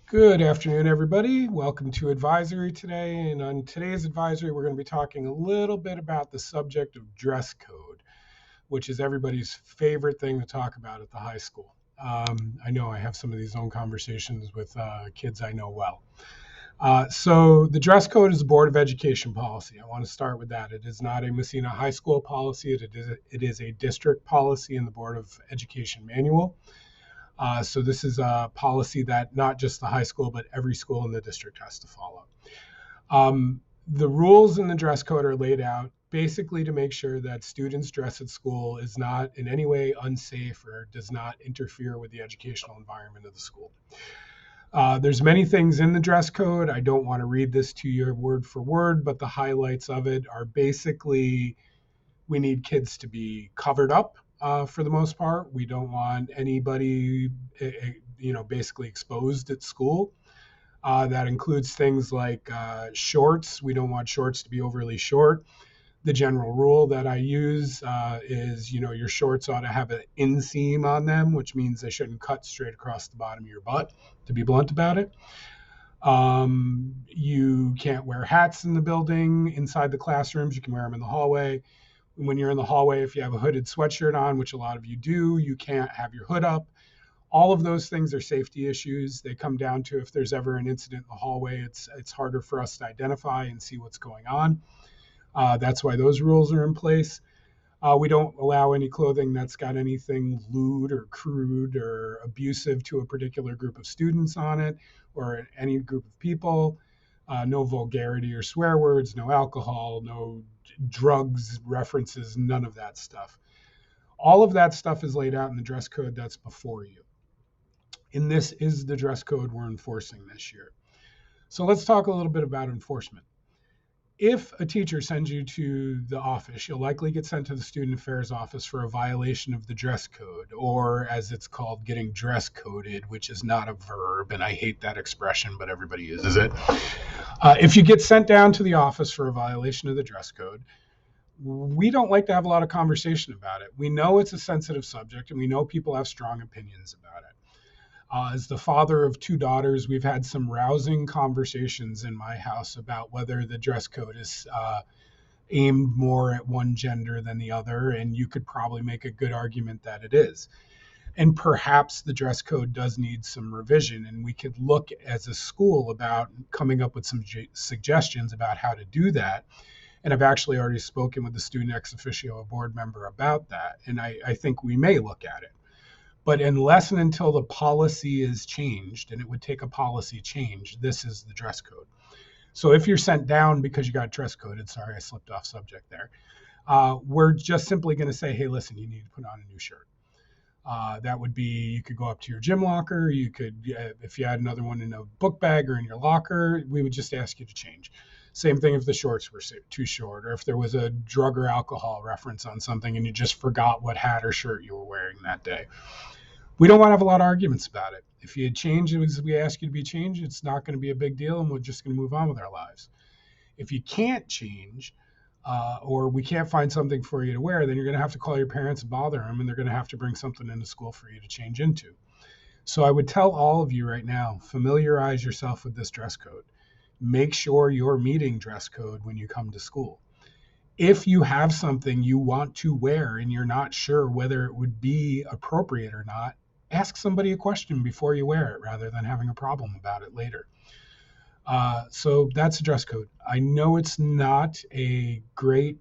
Good afternoon, everybody. Welcome to Advisory today. And on today's Advisory, we're going to be talking a little bit about the subject of dress code, which is everybody's favorite thing to talk about at the high school. I know I have some of these own conversations with kids I know well. So the dress code is the Board of Education policy. I want to start with that. It is not a Messina High School policy. It is a district policy in the Board of Education manual. So this is a policy that not just the high school, but every school in the district has to follow. The rules in the dress code are laid out basically to make sure that students' dress at school is not in any way unsafe or does not interfere with the educational environment of the school. There's many things in the dress code. I don't want to read this to you word for word, but the highlights of it are basically we need kids to be covered up. For the most part, we don't want anybody, basically exposed at school. That includes things like shorts. We don't want shorts to be overly short. The general rule that I use is, your shorts ought to have an inseam on them, which means they shouldn't cut straight across the bottom of your butt, to be blunt about it. You can't wear hats in the building inside the classrooms. You can wear them in the hallway. When you're in the hallway, if you have a hooded sweatshirt on, which a lot of you do, you can't have your hood up. All of those things are safety issues. They come down to if there's ever an incident in the hallway, it's harder for us to identify and see what's going on. That's why those rules are in place. We don't allow any clothing that's got anything lewd or crude or abusive to a particular group of students on it or any group of people. No vulgarity or swear words, no alcohol, no drugs references, none of that stuff. All of that stuff is laid out in the dress code that's before you. And this is the dress code we're enforcing this year. So let's talk a little bit about enforcement. If a teacher sends you to the office, you'll likely get sent to the student affairs office for a violation of the dress code, or as it's called, getting dress coded, which is not a verb, and I hate that expression, but everybody uses it. If you get sent down to the office for a violation of the dress code, we don't like to have a lot of conversation about it. We know it's a sensitive subject, and we know people have strong opinions about it. As the father of two daughters, we've had some rousing conversations in my house about whether the dress code is aimed more at one gender than the other, and you could probably make a good argument that it is. And perhaps the dress code does need some revision, and we could look as a school about coming up with some suggestions about how to do that. And I've actually already spoken with the student ex officio, a board member, about that, and I think we may look at it. But unless and until the policy is changed, and it would take a policy change, this is the dress code. So if you're sent down because you got dress coded, sorry, I slipped off subject there, we're just simply going to say, hey, listen, you need to put on a new shirt. That would be, you could go up to your gym locker. You could, if you had another one in a book bag or in your locker, we would just ask you to change. Same thing if the shorts were too short, or if there was a drug or alcohol reference on something and you just forgot what hat or shirt you were wearing that day. We don't want to have a lot of arguments about it. If you change it as we ask you to be changed, it's not going to be a big deal, and we're just going to move on with our lives. If you can't change, or we can't find something for you to wear, then you're going to have to call your parents and bother them, and they're going to have to bring something into school for you to change into. So I would tell all of you right now, familiarize yourself with this dress code. Make sure you're meeting dress code when you come to school. If you have something you want to wear and you're not sure whether it would be appropriate or not, ask somebody a question before you wear it rather than having a problem about it later. So that's a dress code. I know it's not a great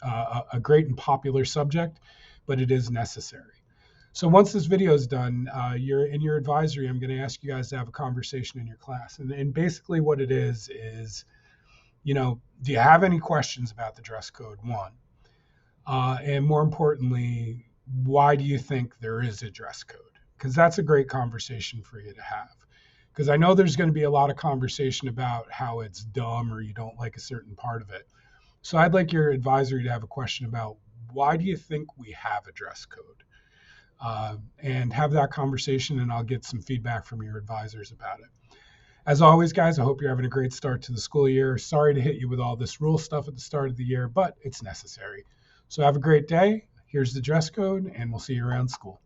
and popular subject, but it is necessary. So once this video is done, you're in your advisory, I'm going to ask you guys to have a conversation in your class. And basically what it is, do you have any questions about the dress code? One. And more importantly, why do you think there is a dress code? Because that's a great conversation for you to have. Because I know there's going to be a lot of conversation about how it's dumb or you don't like a certain part of it. So I'd like your advisory to have a question about why do you think we have a dress code? And have that conversation, and I'll get some feedback from your advisors about it. As always, guys, I hope you're having a great start to the school year. Sorry to hit you with all this rule stuff at the start of the year, but it's necessary. So have a great day. Here's the dress code, and we'll see you around school.